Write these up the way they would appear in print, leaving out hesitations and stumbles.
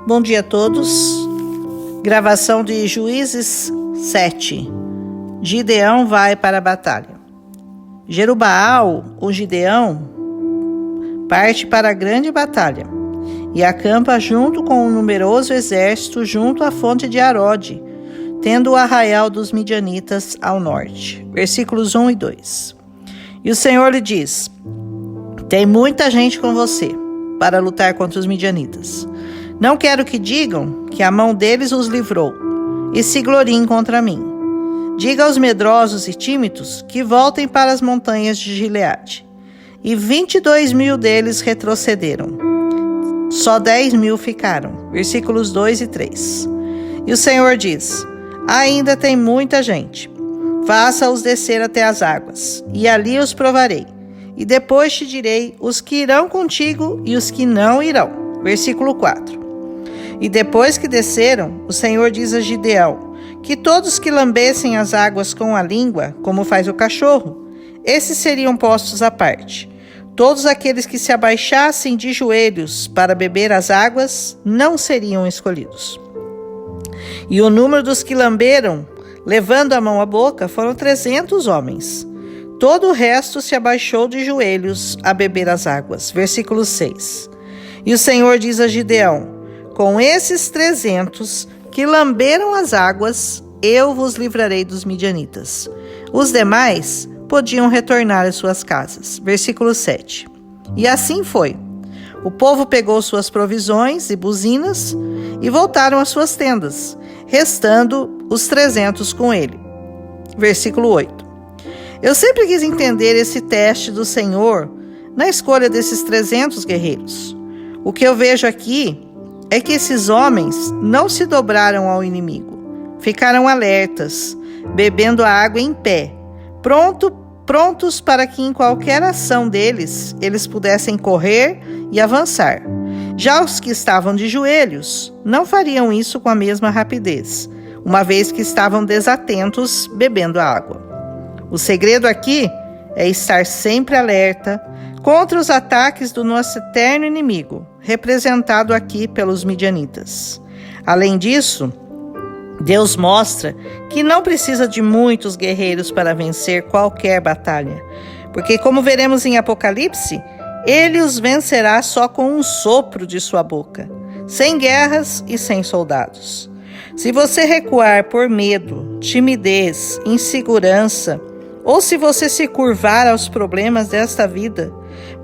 Bom dia a todos. Gravação de Juízes 7. Gideão vai para a batalha. Jerubaal, o Gideão, parte para a grande batalha e acampa junto com um numeroso exército junto à fonte de Arode, tendo o arraial dos midianitas ao norte. Versículos 1 e 2. E o Senhor lhe diz: tem muita gente com você para lutar contra os midianitas. Não quero que digam que a mão deles os livrou e se gloriem contra mim. Diga aos medrosos e tímidos que voltem para as montanhas de Gileade. E 22.000 deles retrocederam. Só 10.000 ficaram. Versículos 2 e 3. E o Senhor diz: ainda tem muita gente. Faça-os descer até as águas, e ali os provarei. E depois te direi os que irão contigo e os que não irão. Versículo 4. E depois que desceram, o Senhor diz a Gideão que todos que lambessem as águas com a língua, como faz o cachorro, esses seriam postos à parte. Todos aqueles que se abaixassem de joelhos para beber as águas não seriam escolhidos. E o número dos que lamberam, levando a mão à boca, foram 300 homens. Todo o resto se abaixou de joelhos a beber as águas. Versículo 6. E o Senhor diz a Gideão: com esses 300 que lamberam as águas, eu vos livrarei dos midianitas. Os demais podiam retornar às suas casas. Versículo 7. E assim foi. O povo pegou suas provisões e buzinas e voltaram às suas tendas, restando os 300 com ele. Versículo 8. Eu sempre quis entender esse teste do Senhor na escolha desses 300 guerreiros. O que eu vejo aqui é que esses homens não se dobraram ao inimigo. Ficaram alertas, bebendo a água em pé, prontos para que em qualquer ação deles, eles pudessem correr e avançar. Já os que estavam de joelhos não fariam isso com a mesma rapidez, uma vez que estavam desatentos bebendo a água. O segredo aqui é estar sempre alerta contra os ataques do nosso eterno inimigo, representado aqui pelos midianitas. Além disso, Deus mostra que não precisa de muitos guerreiros para vencer qualquer batalha, porque, como veremos em Apocalipse, ele os vencerá só com um sopro de sua boca, sem guerras e sem soldados. Se você recuar por medo, timidez, insegurança, ou se você se curvar aos problemas desta vida,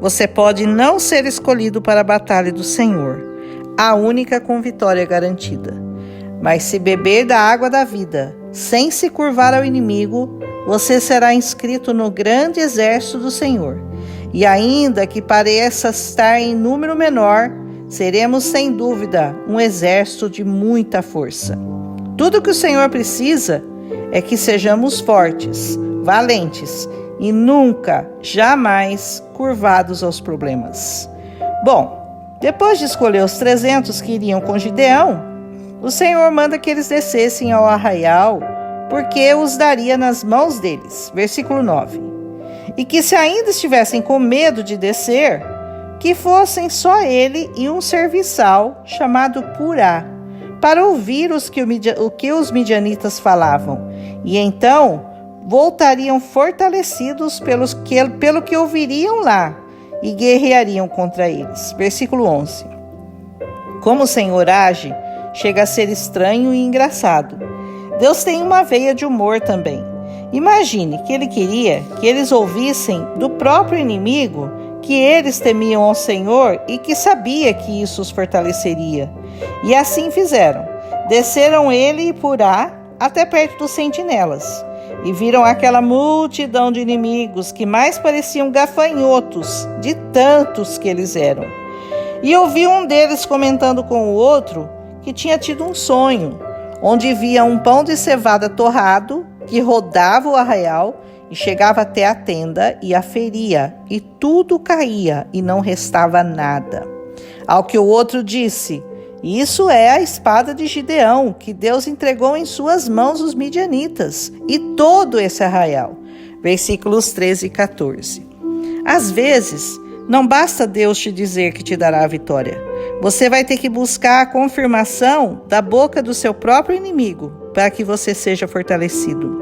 você pode não ser escolhido para a batalha do Senhor, a única com vitória garantida. Mas se beber da água da vida, sem se curvar ao inimigo, você será inscrito no grande exército do Senhor. E ainda que pareça estar em número menor, seremos sem dúvida um exército de muita força. Tudo que o Senhor precisa é que sejamos fortes, valentes e nunca, jamais curvados aos problemas. Bom, depois de escolher os 300 que iriam com Gideão, o Senhor manda que eles descessem ao arraial, porque os daria nas mãos deles. Versículo 9. E que se ainda estivessem com medo de descer, que fossem só ele e um serviçal chamado Purá, para ouvir o que os midianitas falavam. E então voltariam fortalecidos pelo que ouviriam lá e guerreariam contra eles. Versículo 11. Como o Senhor age, chega a ser estranho e engraçado. Deus tem uma veia de humor também. Imagine que ele queria que eles ouvissem do próprio inimigo que eles temiam ao Senhor e que sabia que isso os fortaleceria. E assim fizeram. Desceram ele e Purá até perto dos sentinelas e viram aquela multidão de inimigos que mais pareciam gafanhotos de tantos que eles eram. E ouviu um deles comentando com o outro que tinha tido um sonho, onde via um pão de cevada torrado que rodava o arraial e chegava até a tenda e a feria, e tudo caía e não restava nada. Ao que o outro disse: isso é a espada de Gideão, que Deus entregou em suas mãos os midianitas e todo esse arraial. Versículos 13 e 14. Às vezes, Não basta Deus te dizer que te dará a vitória. Você vai ter que buscar a confirmação da boca do seu próprio inimigo para que você seja fortalecido.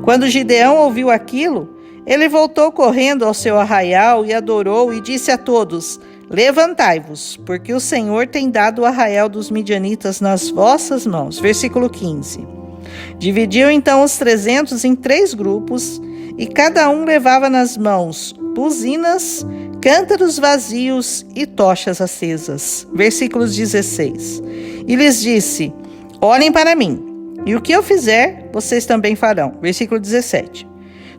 Quando Gideão ouviu aquilo, ele voltou correndo ao seu arraial e adorou e disse a todos: levantai-vos, porque o Senhor tem dado o arraial dos midianitas nas vossas mãos. Versículo 15. Dividiu então os 300 em 3 grupos, e cada um levava nas mãos buzinas, cântaros vazios e tochas acesas. Versículos 16. E lhes disse: olhem para mim, e o que eu fizer, vocês também farão. Versículo 17.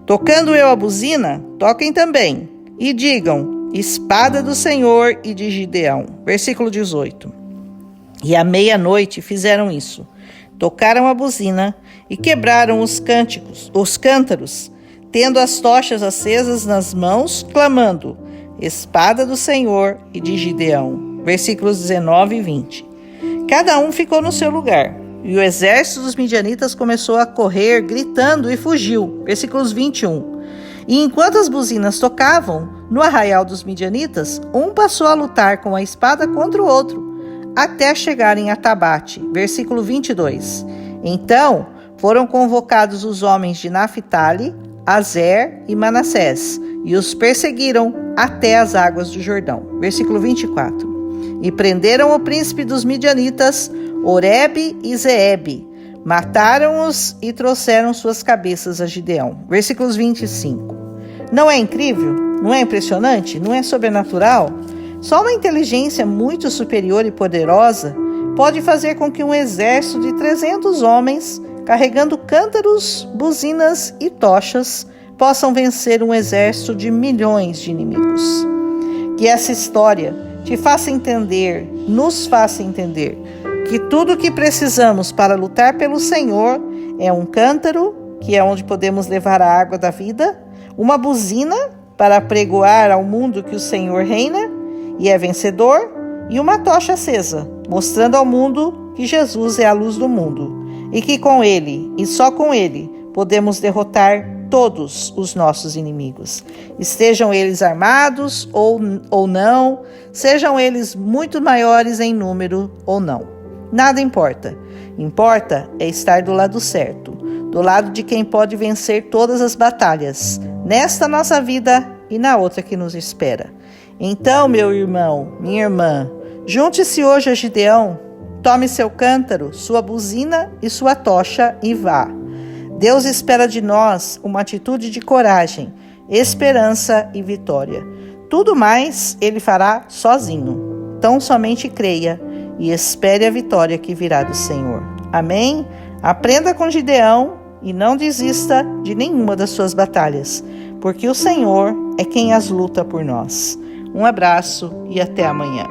Tocando eu a buzina, toquem também, e digam: espada do Senhor e de Gideão. Versículo 18. E à meia-noite fizeram isso. Tocaram a buzina e quebraram os cântaros, tendo as tochas acesas nas mãos, clamando: espada do Senhor e de Gideão. Versículos 19 e 20. Cada um ficou no seu lugar, e o exército dos midianitas começou a correr, gritando, e fugiu. Versículos 21. E enquanto as buzinas tocavam, no arraial dos midianitas, um passou a lutar com a espada contra o outro, até chegarem a Tabate. Versículo 22. Então foram convocados os homens de Naphtali, Azer e Manassés, e os perseguiram até as águas do Jordão. Versículo 24. E prenderam o príncipe dos midianitas, Oreb e Zeebe. Mataram-os e trouxeram suas cabeças a Gideão. Versículos 25. Não é incrível? Não é impressionante? Não é sobrenatural? Só uma inteligência muito superior e poderosa pode fazer com que um exército de 300 homens, carregando cântaros, buzinas e tochas, possam vencer um exército de milhões de inimigos. Que essa história te faça entender, nos faça entender, que tudo o que precisamos para lutar pelo Senhor é um cântaro, que é onde podemos levar a água da vida, uma buzina para apregoar ao mundo que o Senhor reina e é vencedor, e uma tocha acesa, mostrando ao mundo que Jesus é a luz do mundo, e que com Ele, e só com Ele, podemos derrotar todos os nossos inimigos. Estejam eles armados ou não, sejam eles muito maiores em número ou não. Nada importa. Importa é estar do lado certo, do lado de quem pode vencer todas as batalhas, nesta nossa vida e na outra que nos espera. Então, meu irmão, minha irmã, junte-se hoje a Gideão, tome seu cântaro, sua buzina e sua tocha e vá. Deus espera de nós uma atitude de coragem, esperança e vitória. Tudo mais Ele fará sozinho. Então somente creia e espere a vitória que virá do Senhor. Amém? Aprenda com Gideão e não desista de nenhuma das suas batalhas, porque o Senhor é quem as luta por nós. Um abraço e até amanhã.